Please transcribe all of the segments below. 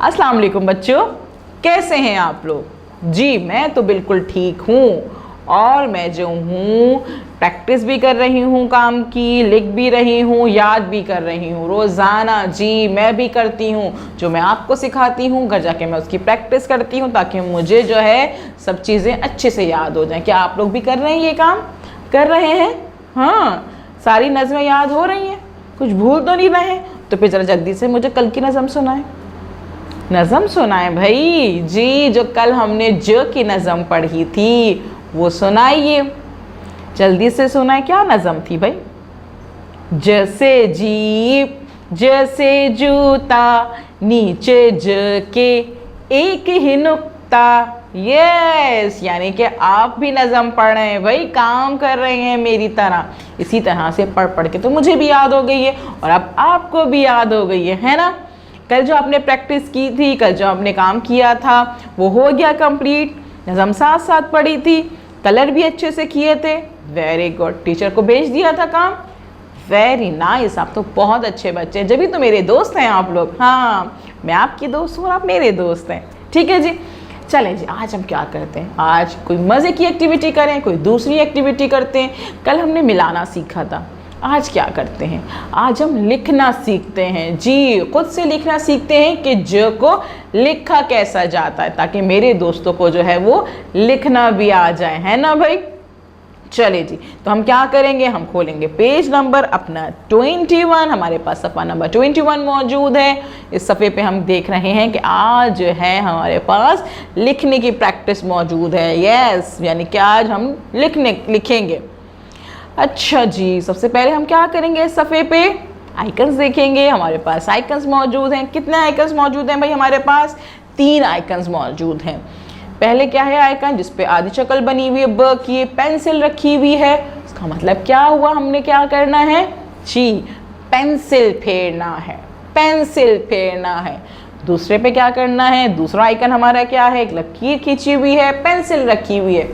अस्सलाम वालेकुम बच्चों, कैसे हैं आप लोग? जी मैं तो बिल्कुल ठीक हूँ और मैं जो हूँ प्रैक्टिस भी कर रही हूँ, काम की लिख भी रही हूँ, याद भी कर रही हूँ रोज़ाना। जी मैं भी करती हूँ, जो मैं आपको सिखाती हूँ घर जाके मैं उसकी प्रैक्टिस करती हूँ ताकि मुझे जो है सब चीज़ें अच्छे से याद हो जाएं। क्या आप लोग भी कर रहे हैं, ये काम कर रहे हैं? हाँ, सारी नज़में याद हो रही हैं, कुछ भूल तो नहीं रहे? तो फिर ज़रा जल्दी से मुझे कल की नज़म सुनाएं। नज़म सुनाएं भाई। जी जो कल हमने ज की नज़म पढ़ी थी वो सुनाइए, जल्दी से सुनाए। क्या नज़म थी भाई? जैसे जीप जैसे जूता नीचे ज के एक ही नुक्ता। यस, यानी कि आप भी नज़म पढ़ रहे हैं भाई, काम कर रहे हैं मेरी तरह। इसी तरह से पढ़ पढ़ के तो मुझे भी याद हो गई है और अब आपको भी याद हो गई है ना? कल जो आपने प्रैक्टिस की थी, कल जो आपने काम किया था वो हो गया कंप्लीट। नज़म साथ साथ पढ़ी थी, कलर भी अच्छे से किए थे। Very good. टीचर को भेज दिया था काम। वेरी नाइस, आप तो बहुत अच्छे बच्चे हैं, जब तो मेरे दोस्त हैं आप लोग। हाँ, मैं आपकी दोस्त हूँ और आप मेरे दोस्त हैं। ठीक है जी, चलें जी, आज हम क्या करते हैं? आज कोई मज़े की एक्टिविटी करें, कोई दूसरी एक्टिविटी करते हैं। कल हमने मिलाना सीखा था, आज क्या करते हैं? आज हम लिखना सीखते हैं। जी खुद से लिखना सीखते हैं कि ज को लिखा कैसा जाता है, ताकि मेरे दोस्तों को जो है वो लिखना भी आ जाए, है ना भाई? चले जी, तो हम क्या करेंगे? हम खोलेंगे पेज नंबर अपना 21। हमारे पास सफ़ा नंबर 21 मौजूद है। इस सफ़े पे हम देख रहे हैं कि आज जो है हमारे पास लिखने की प्रैक्टिस मौजूद है। यस, यानी कि आज हम लिखेंगे। अच्छा जी, सबसे पहले हम क्या करेंगे? इस सफ़े पे आइकन्स देखेंगे। हमारे पास आइकन्स मौजूद हैं। कितने आइकन्स मौजूद हैं भाई? हमारे पास 3 आइकन्स मौजूद हैं। पहले क्या है आइकन? जिस पे आधी शक्ल बनी हुई है ब की, पेंसिल रखी हुई है। इसका मतलब क्या हुआ? हमने क्या करना है जी? पेंसिल फेरना है, पेंसिल फेरना है। दूसरे पे क्या करना है? दूसरा आइकन हमारा क्या है? एक लकीर खींची हुई है, पेंसिल रखी हुई है।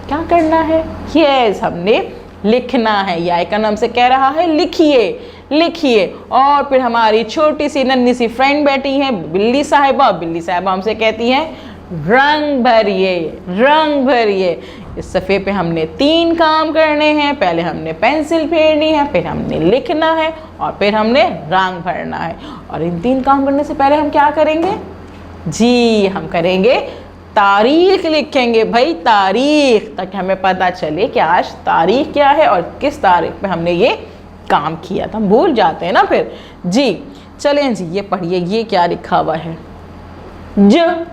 क्या करना है? यस, हमने लिखना है। ये आइकन हमसे कह रहा है लिखिए, लिखिए। और फिर हमारी छोटी सी नन्ही सी फ्रेंड बैठी है बिल्ली साहिबा। बिल्ली साहिबा हमसे कहती हैं रंग भरिए, रंग भरिए। इस सफ़े पे हमने 3 काम करने हैं। पहले हमने पेंसिल फेरनी है, फिर हमने लिखना है और फिर हमने रंग भरना है। और इन 3 काम करने से पहले हम क्या करेंगे जी? हम करेंगे तारीख लिखेंगे भाई, तारीख, ताकि हमें पता चले कि आज तारीख क्या है और किस तारीख पे हमने ये काम किया था। हम भूल जाते हैं ना फिर। जी चलें जी, ये पढ़िए, ये क्या लिखा हुआ है? ज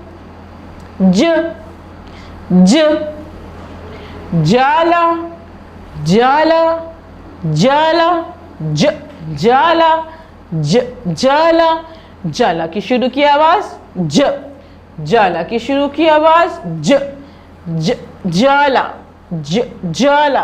ज ज जाला जाला जाला ज जाला ज जाला। जाला की शुरू की आवाज ज, जाला की शुरू की आवाज ज ज जाला ज जाला।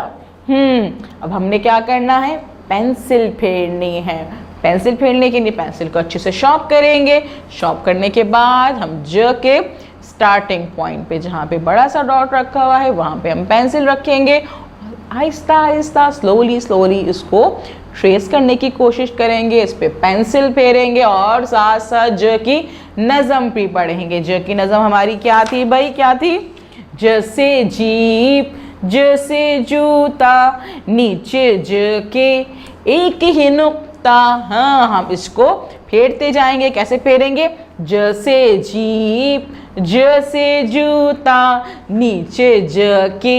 अब हमने क्या करना है? पेंसिल फेरनी है। पेंसिल फेरने के लिए पेंसिल को अच्छे से शार्प करेंगे। शार्प करने के बाद हम ज के स्टार्टिंग पॉइंट पे, जहाँ पे बड़ा सा डॉट रखा हुआ है, वहाँ पे हम पेंसिल रखेंगे। आहिस्ता आहिस्ता स्लोली स्लोली इसको ट्रेस करने की कोशिश करेंगे। इस पे पेंसिल फेरेंगे और साथ साथ ज की नज़म भी पढ़ेंगे। ज की नज़म हमारी क्या थी भाई? क्या थी? जैसे जीप जैसे जूता नीचे ज के एक ही नुक्ता। हाँ, हम इसको फेरते जाएंगे। कैसे फेरेंगे? जैसे जीप जैसे जूता नीचे ज के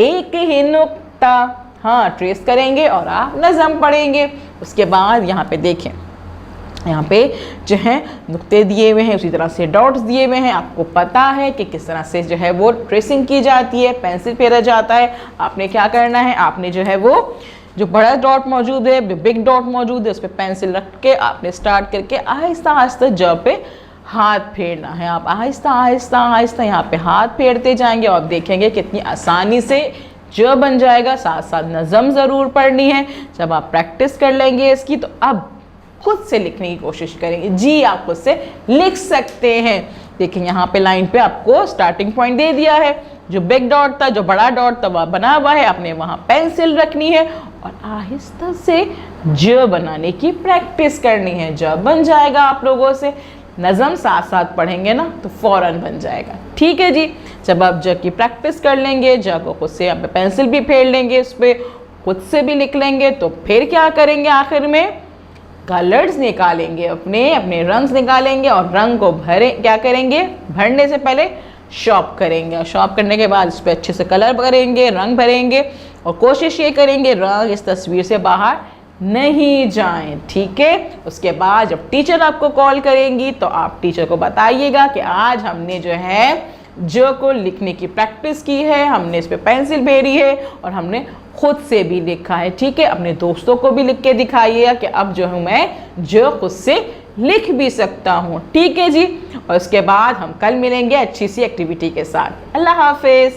एक ही नुक्ता। हाँ, ट्रेस करेंगे और आप नज़म पढ़ेंगे। उसके बाद यहाँ पे देखें, यहाँ पे जो है नुक्ते दिए हुए हैं, उसी तरह से डॉट्स दिए हुए हैं। आपको पता है कि किस तरह से जो है वो ट्रेसिंग की जाती है, पेंसिल फेरा जाता है। आपने क्या करना है? आपने जो है वो जो बड़ा डॉट मौजूद है, बिग डॉट मौजूद है, उस पर पेंसिल रख के आपने स्टार्ट करके आहिस्ता आहिस्ता ज पे हाथ फेरना है। आप आहिस्ता आहिस्ता आहिस्ता यहाँ पे हाथ फेरते जाएंगे और आप देखेंगे कितनी आसानी से ज बन जाएगा। साथ साथ नज़म ज़रूर पढ़नी है। जब आप प्रैक्टिस कर लेंगे इसकी तो अब खुद से लिखने की कोशिश करेंगे। जी आप खुद से लिख सकते हैं। देखिए यहाँ पे लाइन पे आपको स्टार्टिंग पॉइंट दे दिया है। जो बिग डॉट था, जो बड़ा डॉट था वह बना हुआ है। आपने वहाँ पेंसिल रखनी है और आहिस्ता से ज बनाने की प्रैक्टिस करनी है। जब बन जाएगा आप लोगों से नज़म साथ साथ पढ़ेंगे ना तो फ़ौरन बन जाएगा। ठीक है जी। जब आप ज की प्रैक्टिस कर लेंगे, ज को खुद से आप पेंसिल भी फेर लेंगे, उस पर खुद से भी लिख लेंगे, तो फिर क्या करेंगे, आखिर में कलर्स निकालेंगे, अपने अपने रंग्स निकालेंगे और रंग को क्या करेंगे, भरने से पहले शॉर्प करेंगे, और शॉर्प करने के बाद इस पर अच्छे से कलर भरेंगे, रंग भरेंगे, और कोशिश ये करेंगे रंग इस तस्वीर से बाहर नहीं जाएं। ठीक है। उसके बाद जब टीचर आपको कॉल करेंगी तो आप टीचर को बताइएगा कि आज हमने जो है जो को लिखने की प्रैक्टिस की है, हमने इस पे पेंसिल फेरी है और हमने खुद से भी लिखा है। ठीक है। अपने दोस्तों को भी लिख के दिखाइएगा कि अब जो हूँ मैं जो खुद से लिख भी सकता हूँ। ठीक है जी। और उसके बाद हम कल मिलेंगे अच्छी सी एक्टिविटी के साथ। अल्लाह हाफिज़।